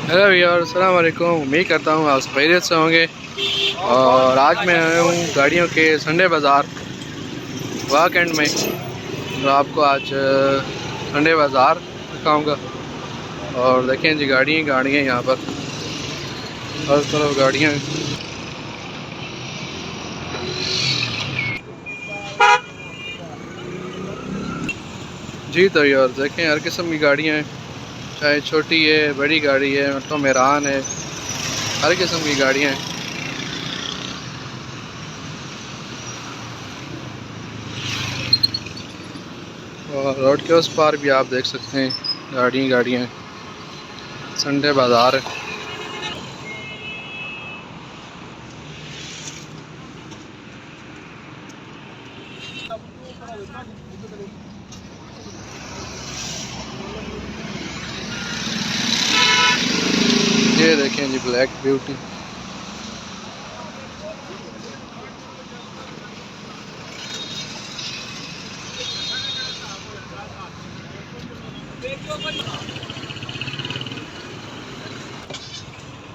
Hello यार, अस्सलाम वालेकुम। उम्मीद करता हूँ आप खैरियत से होंगे। और आज मैं आया हूँ गाड़ियों के संडे बाज़ार वाकएंड में। तो आपको आज संडे बाज़ार दिखाऊंगा। और देखें जी, गाड़ियाँ यहाँ पर हर तरफ गाड़ियाँ हैं। जी तो यार देखें, हर किस्म की गाड़ियाँ हैं, चाहे छोटी है, बड़ी गाड़ी है, ऑटो मेरान है, हर किस्म की गाड़ियाँ हैं। और रोड के उस पार भी आप देख सकते हैं गाड़ियाँ हैं। संडे बाज़ार है। ये देखें जी, ब्लैक ब्यूटी।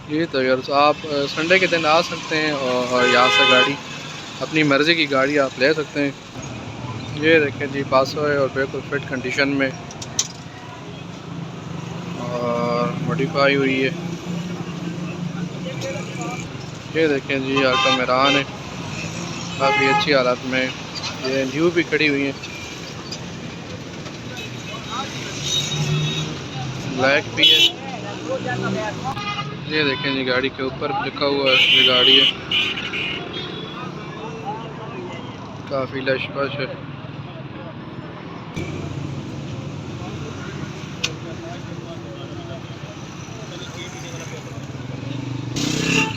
ये तो यार, तो आप संडे के दिन आ सकते हैं और यहाँ से गाड़ी, अपनी मर्ज़ी की गाड़ी आप ले सकते हैं। ये देखें जी, पासो है और बिल्कुल फिट कंडीशन में और मॉडिफाई हुई है। ये देखें जी, ऑटो मेरान है, काफ़ी अच्छी हालत में। ये न्यू भी खड़ी हुई है, ब्लैक भी है। ये देखें जी, गाड़ी के ऊपर लिखा हुआ है ये गाड़ी है, काफ़ी लश पश है।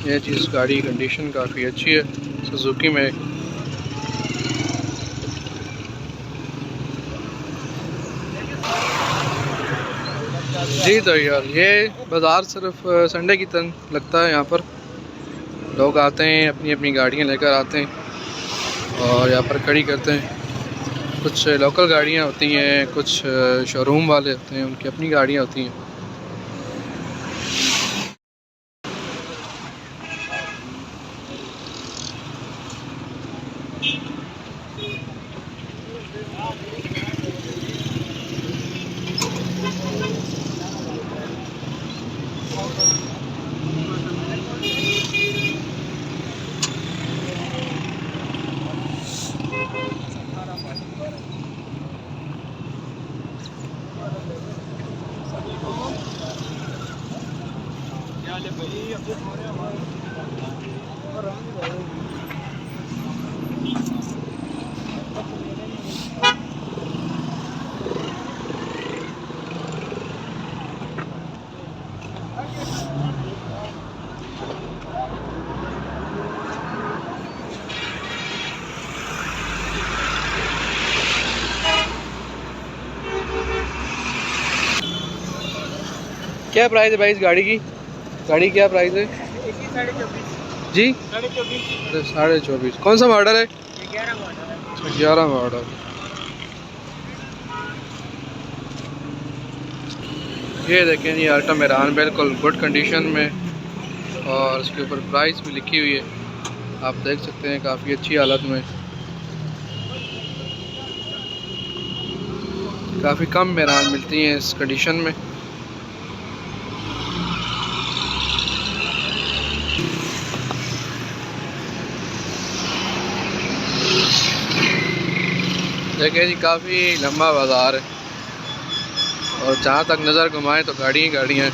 ये चीज़, गाड़ी की कंडीशन काफ़ी अच्छी है, सुजुकी में। जी तो यार, ये बाज़ार सिर्फ संडे की तरह लगता है। यहाँ पर लोग आते हैं, अपनी अपनी गाड़ियाँ लेकर आते हैं और यहाँ पर खड़ी करते हैं। कुछ लोकल गाड़ियाँ होती हैं, कुछ शोरूम वाले होते हैं, उनकी अपनी गाड़ियाँ होती हैं। क्या प्राइस है भाई इस गाड़ी की? गाड़ी क्या प्राइस है जी? 24.5। कौन सा मॉडल है? 11 मॉडल। ये देखें जी, ऑटो मेरान बिल्कुल गुड कंडीशन में और उसके ऊपर प्राइस भी लिखी हुई है, आप देख सकते हैं, काफ़ी अच्छी हालत में। काफ़ी कम मेरान मिलती हैं इस कंडीशन में। देखिए जी, काफ़ी लंबा बाज़ार है और जहाँ तक नज़र घुमाएं तो गाड़ियाँ ही गाड़ियाँ हैं।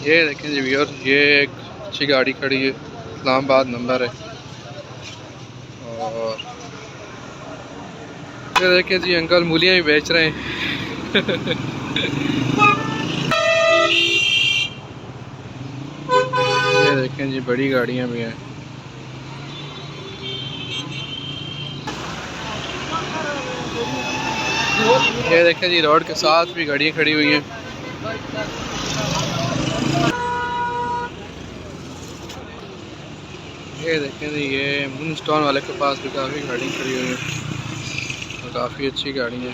ये देखें जी व्यूअर, ये एक अच्छी गाड़ी खड़ी है, इस्लामाबाद नंबर है। और ये देखें जी, अंकल मूलियाँ भी बेच रहे हैं। ये देखें जी, बड़ी गाड़ियाँ भी हैं। ये देखें जी, रोड के साथ भी गाड़ियाँ खड़ी हुई हैं। ये देखें जी, ये मून स्टोन वाले के पास भी काफ़ी गाड़ी खड़ी हुई है और काफ़ी अच्छी गाड़ी है।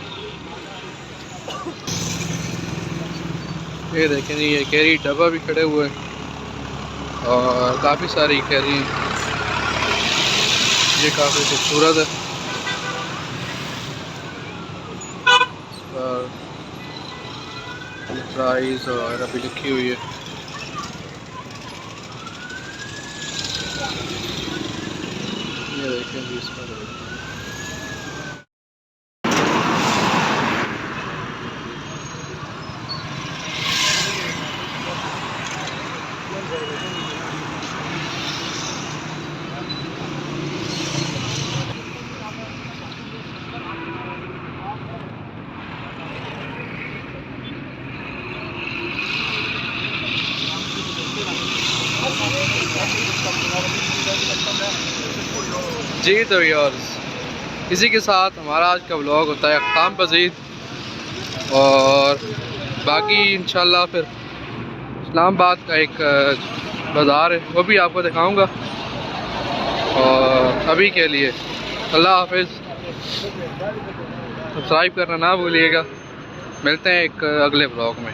ये देखें जी, ये कैरी डब्बा भी खड़े हुए हैं और काफ़ी सारी कैरी हैं। ये काफ़ी खूबसूरत है और प्राइस वगैरह भी लिखी हुई है। ये देखें जी, इसका जी। तो यार इसी के साथ हमारा आज का व्लॉग होता है अख्ताम पजीर और बाकी इंशाल्लाह फिर इस्लामाबाद का एक बाज़ार है वो भी आपको दिखाऊंगा। और अभी के लिए अल्लाह हाफिज़, सब्सक्राइब करना ना भूलिएगा। मिलते हैं एक अगले व्लॉग में।